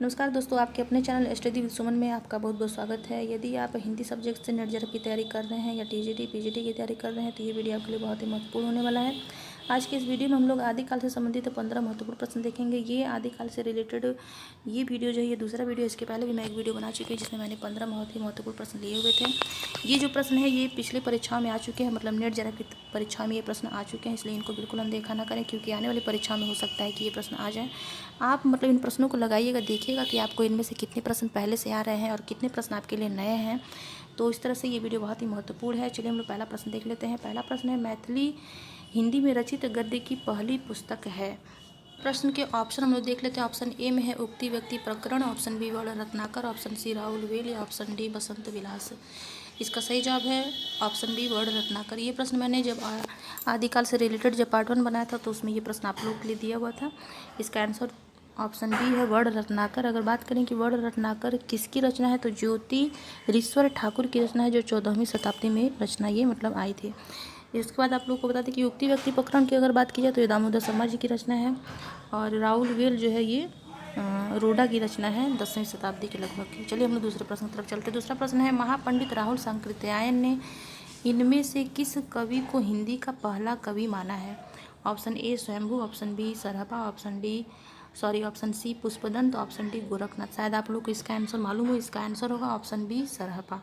नमस्कार दोस्तों, आपके अपने चैनल स्टडी विद सुमन में आपका बहुत बहुत स्वागत है। यदि आप हिंदी सब्जेक्ट से नेट जेआरएफ की तैयारी कर रहे हैं या टीजीटी पीजीटी की तैयारी कर रहे हैं तो ये वीडियो आपके लिए बहुत ही महत्वपूर्ण होने वाला है। आज के इस वीडियो में हम लोग आदिकाल से संबंधित 15 महत्वपूर्ण प्रश्न देखेंगे। ये आदिकाल से रिलेटेड ये वीडियो जो है ये दूसरा वीडियो, इसके पहले भी मैं एक वीडियो बना चुकी हूँ जिसमें मैंने 15 बहुत ही महत्वपूर्ण प्रश्न लिए हुए थे। ये जो प्रश्न है ये पिछले परीक्षाओं में आ चुके हैं, मतलब नेट जेआरएफ की परीक्षा में ये प्रश्न आ चुके हैं, इसलिए इनको बिल्कुल अनदेखा ना करें क्योंकि आने वाली परीक्षा में हो सकता है कि ये प्रश्न आ जाए। आप मतलब इन प्रश्नों को लगाइएगा, देखिएगा कि आपको इनमें से कितने प्रश्न पहले से आ रहे हैं और कितने प्रश्न आपके लिए नए हैं। तो इस तरह से ये वीडियो बहुत ही महत्वपूर्ण है। चलिए हम लोग पहला प्रश्न देख लेते हैं। पहला प्रश्न है, मैथिली हिंदी में रचित गद्य की पहली पुस्तक है। प्रश्न के ऑप्शन हम लोग देख लेते हैं। ऑप्शन ए में है उक्ति व्यक्ति प्रकरण, option B Varna Ratnakar, option C Rahul Vel या ऑप्शन डी बसंत विलास। इसका सही जवाब है ऑप्शन बी वर्ण रत्नाकर। ये प्रश्न मैंने जब आदिकाल से रिलेटेड जब पार्ट 1 बनाया था तो उसमें ये प्रश्न आप लोग के लिए दिया हुआ था। इसका आंसर ऑप्शन बी है वर्ण रत्नाकर। अगर बात करें कि वर्ण रत्नाकर किसकी रचना है तो ज्योतिरीश्वर ठाकुर की रचना है, जो 14वीं शताब्दी में रचना ये मतलब आई थी। इसके बाद आप लोग को बता दें कि उक्ति व्यक्ति प्रकरण की अगर बात की जाए तो ये दामोदर शर्मा जी की रचना है और राहुल वेल जो है ये रोडा की रचना है 10वीं शताब्दी के लगभग की। चलिए हम लोग दूसरे प्रश्न की तरफ चलते हैं। दूसरा प्रश्न है, महापंडित राहुल सांकृत्यायन ने इनमें से किस कवि को हिंदी का पहला कवि माना है। Option A Swayambhu, option B Sarahapa, option C Pushpadant, option D Gorakhnath. शायद आप लोग को इसका आंसर मालूम हो, इसका आंसर होगा ऑप्शन बी सरहपा।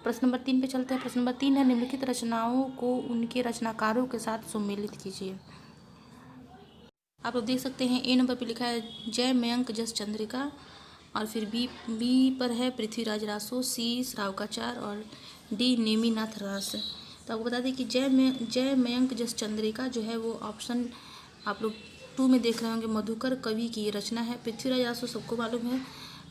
प्रश्न नंबर 3 पे चलते हैं। प्रश्न नंबर 3 है, निम्नलिखित रचनाओं को उनके रचनाकारों के साथ सम्मिलित कीजिए। आप लोग देख सकते हैं ए नंबर पे लिखा है जय मयंक जस चंद्रिका, और फिर बी पर है पृथ्वीराज रासो, सी श्रावकाचार और डी नेमिनाथ रास। तो आपको बता दें कि जय मयंक जस चंद्रिका जो है वो ऑप्शन आप लोग 2 में देख रहे होंगे, मधुकर कवि की रचना है। पृथ्वीराज रासो सबको मालूम है,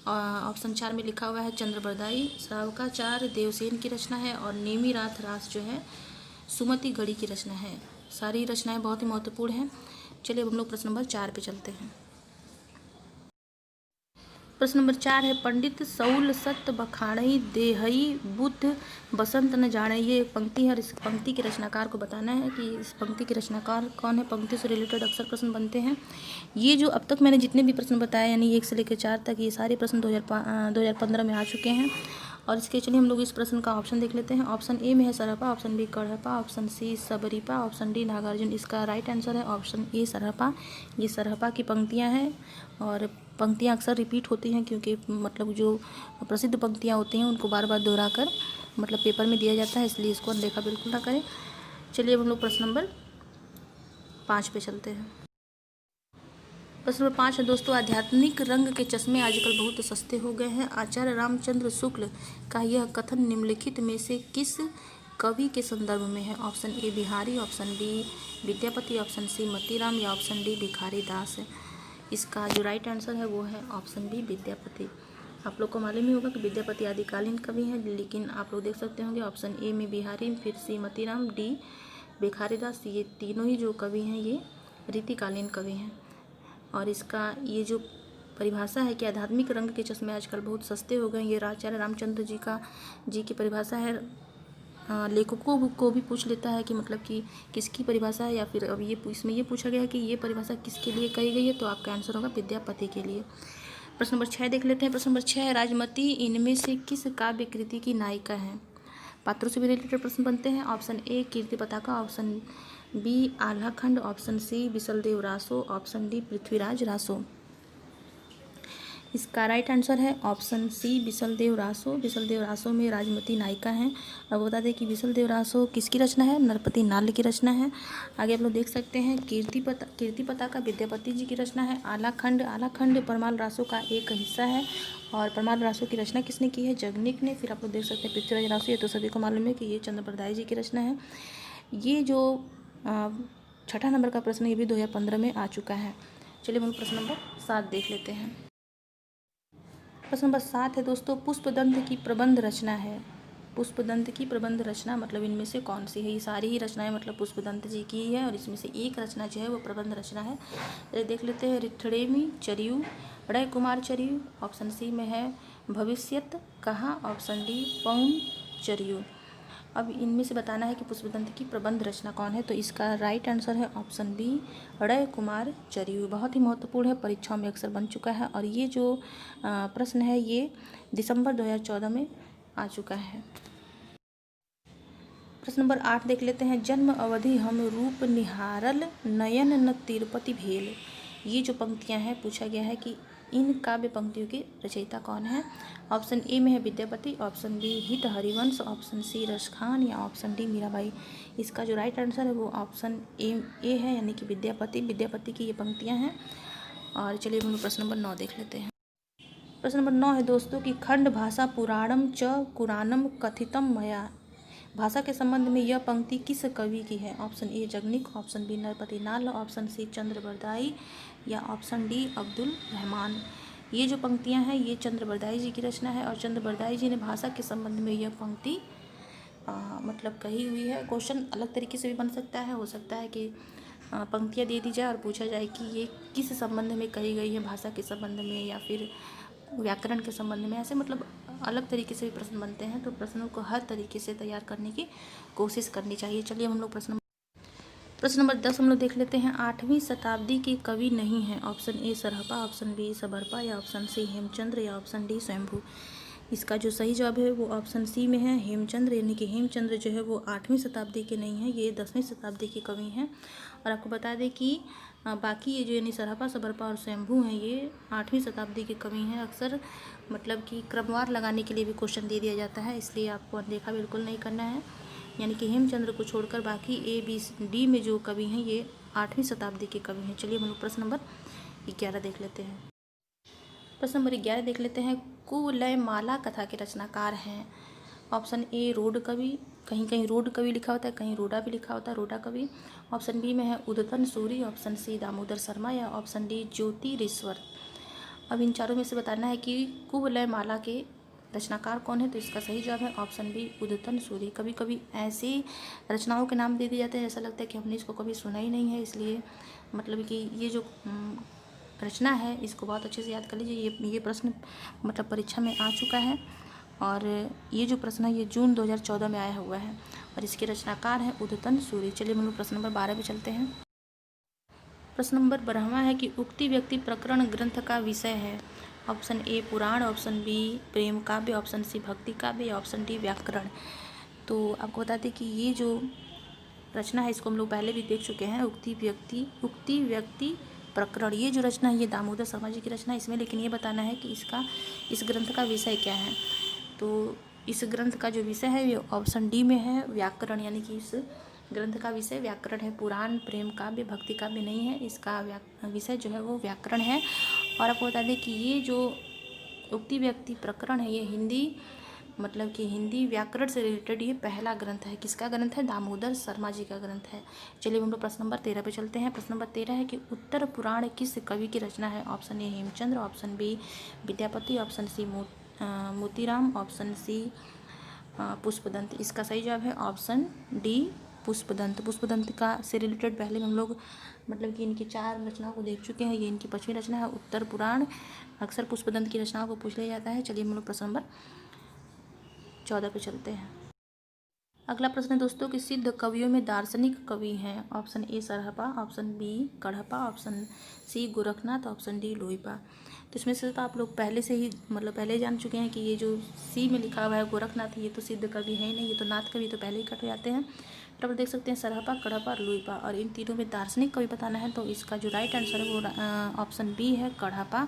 ऑप्शन 4 में लिखा हुआ है चंद्रबरदाई। श्रावकाचार देवसेन की रचना है और नेमिनाथ रास जो है सुमति गढ़ी की रचना है। सारी रचनाएं बहुत ही महत्वपूर्ण हैं। चलिए अब हम लोग प्रश्न नंबर 4 पे चलते हैं। प्रश्न नंबर 4 है, पंडित सौल सत बखाड़ई देहई बुद्ध बसंत न जाने। ये एक पंक्ति है और इस पंक्ति के रचनाकार को बताना है कि इस पंक्ति के रचनाकार कौन है। पंक्ति से रिलेटेड अक्सर प्रश्न बनते हैं। ये जो अब तक मैंने जितने भी प्रश्न बताए यानी 1 से लेकर 4 तक, ये सारे प्रश्न 2015 में आ चुके हैं। और इसके चलिए हम लोग इस प्रश्न का ऑप्शन देख लेते हैं। ऑप्शन ए में है Sarahapa, option B Kadhapa, option C Sabaripa, option D Nagarjuna. इसका राइट आंसर है ऑप्शन ए सरहपा। ये सरहपा की पंक्तियां हैं और पंक्तियां अक्सर रिपीट होती हैं क्योंकि मतलब जो प्रसिद्ध पंक्तियां होती हैं उनको बार बार दोहरा कर मतलब पेपर में दिया जाता है, इसलिए इसको अनदेखा बिल्कुल ना करें। चलिए अब हम लोग प्रश्न नंबर 5 पे चलते हैं। प्रश्न नंबर 5 है दोस्तों, आध्यात्मिक रंग के चश्मे आजकल बहुत सस्ते हो गए हैं। आचार्य रामचंद्र शुक्ल का यह कथन निम्नलिखित में से किस कवि के संदर्भ में है। Option A Bihari, option B Vidyapati, option C Matiram या ऑप्शन डी भिखारी दास। इसका जो राइट आंसर है वो है ऑप्शन बी विद्यापति। आप लोग को मालूम ही होगा कि विद्यापति आदिकालीन कवि हैं, लेकिन आप लोग देख सकते होंगे ऑप्शन ए में बिहारी, फिर सी मतीराम, डी भिखारी दास। ये तीनों ही जो कवि हैं ये रीतिकालीन कवि हैं। और इसका ये जो परिभाषा है कि आध्यात्मिक रंग के चश्मे आजकल बहुत सस्ते हो गए, ये आचार्य रामचंद्र जी की परिभाषा है। लेखकों को भी पूछ लेता है कि मतलब कि किसकी परिभाषा है, या फिर अब ये इसमें ये पूछा गया है कि ये परिभाषा किसके लिए कही गई है, तो आपका आंसर होगा विद्यापति के लिए। प्रश्न नंबर 6 देख लेते हैं। प्रश्न नंबर 6 है, राजमती इनमें से किस काव्य कृति की नायिका है। पात्रों से भी रिलेटेड प्रश्न बनते हैं। ऑप्शन ए कीर्ति पताका, option B Alha Khand, option C Bisaldev Raso, option D Prithviraj Raso. इसका राइट आंसर है ऑप्शन सी बिसलदेव रासो। बिसलदेव रासो में राजमती नायिका हैं। अब बता दें कि बिसलदेव रासो किसकी रचना है, नरपति नाल की रचना है। आगे आप लोग देख सकते हैं कीर्ति पताका विद्यापति जी की रचना है। आल्हा खंड परमाल रासो का एक हिस्सा है और परमाल रासो की रचना किसने की है, जगनिक ने। फिर आप लोग देख सकते हैं पृथ्वीराज रासो, ये तो सभी को मालूम है कि ये चंद्रबरदाई जी की रचना है। ये जो 6ठा नंबर का प्रश्न ये भी 2015 में आ चुका है। चलिए हम प्रश्न नंबर 7 देख लेते हैं। प्रश्न नंबर 7 है दोस्तों, पुष्पदंत की प्रबंध रचना है। पुष्पदंत की प्रबंध रचना मतलब इनमें से कौन सी है। ये सारी ही रचनाएं मतलब पुष्पदंत जी की है और इसमें से एक रचना जो है वो प्रबंध रचना है। चलिए देख लेते हैं। रिठड़ेमी चरियु, रय कुमार चरियु, ऑप्शन सी में है भविष्यत कहा, ऑप्शन डी पौन चरियु। अब इनमें से बताना है कि पुष्पदंत की प्रबंध रचना कौन है। तो इसका राइट आंसर है ऑप्शन बी, रय कुमार जरियू। बहुत ही महत्वपूर्ण है, परीक्षाओं में अक्सर बन चुका है और ये जो प्रश्न है ये दिसंबर 2014 में आ चुका है। प्रश्न नंबर 8 देख लेते हैं। जन्म अवधि हम रूप निहारल नयन न तिरुपति भेल। ये जो पंक्तियां हैं पूछा गया है कि इन काव्य पंक्तियों के रचयिता कौन है। ऑप्शन ए में है विद्यापति, ऑप्शन बी हित हरिवंश, ऑप्शन सी रसखान या ऑप्शन डी मीराबाई। इसका जो राइट आंसर है वो ऑप्शन ए है, यानी कि विद्यापति की ये पंक्तियाँ हैं। और चलिए हम प्रश्न नंबर 9 देख लेते हैं। प्रश्न नंबर 9 है दोस्तों कि खंड भाषा पुराणम च कुरानम कथितम मया। भाषा के संबंध में यह पंक्ति किस कवि की है। Option A Jagnik, option B Narpati Nal, option सी चंद्रबरदाई या ऑप्शन डी अब्दुल रहमान। ये जो पंक्तियां हैं ये चंद्रबरदाई जी की रचना है और चंद्रबरदाई जी ने भाषा के संबंध में यह पंक्ति मतलब कही हुई है। क्वेश्चन अलग तरीके से भी बन सकता है, हो सकता है कि पंक्तियाँ दे दी जाए और पूछा जाए कि ये किस संबंध में कही गई है, भाषा के संबंध में या फिर व्याकरण के संबंध में। ऐसे मतलब अलग तरीके से भी प्रश्न बनते हैं, तो प्रश्नों को हर तरीके से तैयार करने की कोशिश करनी चाहिए। चलिए हम लोग प्रश्न नंबर 10 हम लोग देख लेते हैं। 8वीं शताब्दी के कवि नहीं हैं। Option A Sarahapa, option B Sabarapa या ऑप्शन सी हेमचंद्र या ऑप्शन डी स्वयंभू। इसका जो सही जवाब है वो ऑप्शन सी में है, हेमचंद्र। यानी कि हेमचंद्र जो है वो 8वीं शताब्दी के नहीं हैं, ये 10वीं शताब्दी के कवि हैं। और आपको बता दें कि बाकी ये जो यानी सरहपा, सबरपा और स्वयंभू हैं ये 8वीं शताब्दी के कवि हैं। अक्सर मतलब कि क्रमवार लगाने के लिए भी क्वेश्चन दे दिया जाता है, इसलिए आपको अनदेखा बिल्कुल नहीं करना है। यानी कि हेमचंद्र को छोड़कर बाकी ए बी डी में जो कवि हैं ये 8वीं शताब्दी के कवि हैं। चलिए हम लोग प्रश्न नंबर 11 देख लेते हैं। प्रश्न नंबर 11 देख लेते हैं। कुवलय माला कथा के रचनाकार हैं। ऑप्शन ए रोड कवि, कहीं कहीं रोड कवि लिखा होता है, कहीं रोडा भी लिखा होता है, रोडा कवि। ऑप्शन बी में है उद्यतन सूरी, ऑप्शन सी दामोदर शर्मा या ऑप्शन डी ज्योतिरीश्वर। अब इन चारों में से बताना है कि कुवलय माला के रचनाकार कौन है। तो इसका सही जवाब है ऑप्शन बी उद्यतन सूरी। कभी कभी ऐसी रचनाओं के नाम दे दिए जाते हैं ऐसा लगता है कि हमने इसको कभी सुना ही नहीं है, इसलिए मतलब कि ये जो रचना है इसको बहुत अच्छे से याद कर लीजिए। ये प्रश्न मतलब परीक्षा में आ चुका है और ये जो प्रश्न है ये जून 2014 में आया हुआ है और इसके रचनाकार हैं उद्यतन सूरी। चलिए हम लोग प्रश्न नंबर 12 पे चलते हैं। प्रश्न नंबर 12वां है कि उक्ति व्यक्ति प्रकरण ग्रंथ का विषय है। ऑप्शन ए पुराण, ऑप्शन बी प्रेम काव्य, ऑप्शन सी भक्ति काव्य या ऑप्शन डी व्याकरण। तो आपको बता दें कि ये जो रचना है इसको हम लोग पहले भी देख चुके हैं, उक्ति व्यक्ति प्रकरण। ये जो रचना है ये दामोदर शर्मा जी की रचना है इसमें, लेकिन ये बताना है कि इस ग्रंथ का विषय क्या है। तो इस ग्रंथ का जो विषय है ये ऑप्शन डी में है व्याकरण, यानी कि इस ग्रंथ का विषय व्याकरण है। पुराण, प्रेम काव्य, भक्ति काव्य नहीं है, इसका विषय जो है वो व्याकरण है। और आपको बता दें कि ये जो उक्ति व्यक्ति प्रकरण है ये हिंदी मतलब कि हिंदी व्याकरण से रिलेटेड ये पहला ग्रंथ है। किसका ग्रंथ है? दामोदर शर्मा जी का ग्रंथ है। चलिए हम लोग प्रश्न नंबर 13 पे चलते हैं। प्रश्न नंबर 13 है कि उत्तर पुराण किस कवि की रचना है। Option A Hemchandra, option B Vidyapati, option C Motiram, option C Pushpadant. इसका सही जवाब है ऑप्शन डी पुष्पदंत। पुष्पदंत का से रिलेटेड पहले हम लोग मतलब कि इनकी 4 रचनाओं को देख चुके हैं। ये इनकी 5वीं रचना है उत्तर पुराण। अक्सर पुष्पदंत की रचनाओं को पूछ लिया जाता है। चलिए हम लोग प्रश्न नंबर 14 पे चलते हैं। अगला प्रश्न है दोस्तों कि सिद्ध कवियों में दार्शनिक कवि हैं। Option A Sarahapa, option B Kadhapa, option C Gorakhnath, option D Lohipa. तो इसमें से तो आप लोग पहले से ही मतलब पहले ही जान चुके हैं कि ये जो सी में लिखा हुआ है गोरखनाथ, ये तो सिद्ध कवि है ही नहीं, ये तो नाथ कवि तो पहले ही कट जाते हैं। तो आप देख सकते हैं सरहपा, कढ़पा और लोहिपा, और इन तीनों में दार्शनिक कवि बताना है। तो इसका जो राइट आंसर है वो ऑप्शन बी है कढ़पा।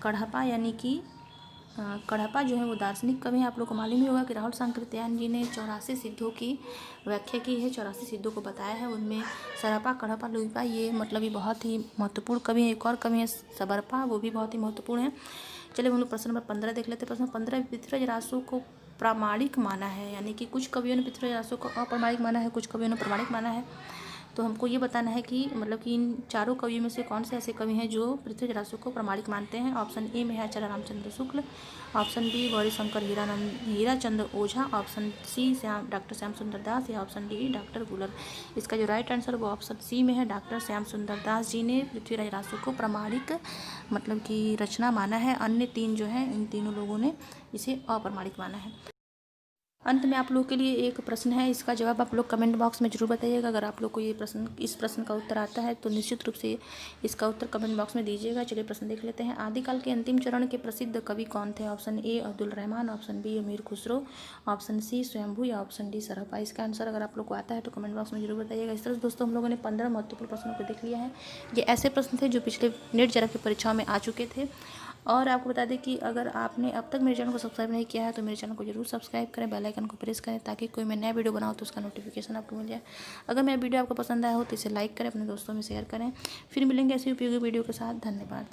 कढ़पा यानी कि कढ़पा जो है वो दार्शनिक कवि है। आप लोग को मालूम ही होगा कि राहुल सांकृत्यायन जी ने 84 सिद्धों की व्याख्या की है, 84 सिद्धों को बताया है। उनमें सरहपा, कढ़पा, लोहिपा ये मतलब ये बहुत ही महत्वपूर्ण कवि है। एक और कवि है सबरपा, वो भी बहुत ही महत्वपूर्ण है। चलिए हम लोग प्रश्न नंबर 15 देख लेते हैं। प्रश्न 15 पृथ्वीराज रासो को प्रामाणिक माना है, यानी कि कुछ कवियों ने पृथ्वीराज रासो को अप्रामाणिक माना है, कुछ कवियों ने प्रमाणिक माना है। तो हमको ये बताना है कि मतलब कि इन चारों कवियों में से कौन से ऐसे कवि हैं जो पृथ्वीराज रासो को प्रमाणिक मानते हैं। ऑप्शन ए में है आचार्य रामचंद्र शुक्ल, ऑप्शन बी गौरीशंकर हीराचंद्र ओझा, ऑप्शन सी डॉक्टर श्याम सुंदर दास या ऑप्शन डी डॉक्टर गुलर। इसका जो राइट आंसर वो ऑप्शन सी में है। डॉक्टर श्याम सुंदर दास जी ने पृथ्वीराज रासो को प्रमाणिक मतलब कि रचना माना है। अन्य 3 जो है इन तीनों लोगों ने इसे अप्रमाणिक माना है। अंत में आप लोग के लिए एक प्रश्न है, इसका जवाब आप लोग कमेंट बॉक्स में जरूर बताइएगा। अगर आप लोग को इस प्रश्न का उत्तर आता है तो निश्चित रूप से इसका उत्तर कमेंट बॉक्स में दीजिएगा। चलिए प्रश्न देख लेते हैं। आदिकाल के अंतिम चरण के प्रसिद्ध कवि कौन थे? Option A Abdul Rahman, option B Amir Khusro, option C स्वयंभू या ऑप्शन डी सरहपा। इसका आंसर अगर आप लोग को आता है तो कमेंट बॉक्स में जरूर बताइएगा। इस तरह से दोस्तों हम लोगों ने 15 महत्वपूर्ण प्रश्नों को देख लिया है। ये ऐसे प्रश्न थे जो पिछले नेट जेआरएफ की परीक्षाओं में आ चुके थे। और आपको बता दें कि अगर आपने अब तक मेरे चैनल को सब्सक्राइब नहीं किया है तो मेरे चैनल को जरूर सब्सक्राइब करें, बेल आइकन को प्रेस करें ताकि कोई मैं नया वीडियो बनाऊँ तो उसका नोटिफिकेशन आपको मिल जाए। अगर मेरा वीडियो आपको पसंद आया हो तो इसे लाइक करें, अपने दोस्तों में शेयर करें। फिर मिलेंगे ऐसी उपयोगी वीडियो के साथ। धन्यवाद।